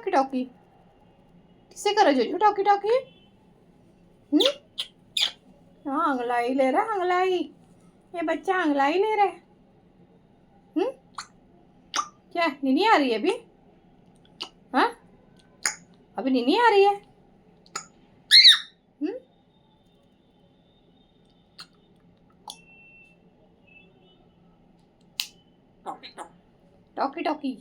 Talkie talkie किससे करो जो टॉकी टॉकी? हाँ अंगलाई ले रहा है, अंगलाई। ये बच्चा अंगलाई ले रहा है। क्या नीनी आ रही है अभी? हाँ अभी नीनी आ रही है। Talkie talkie.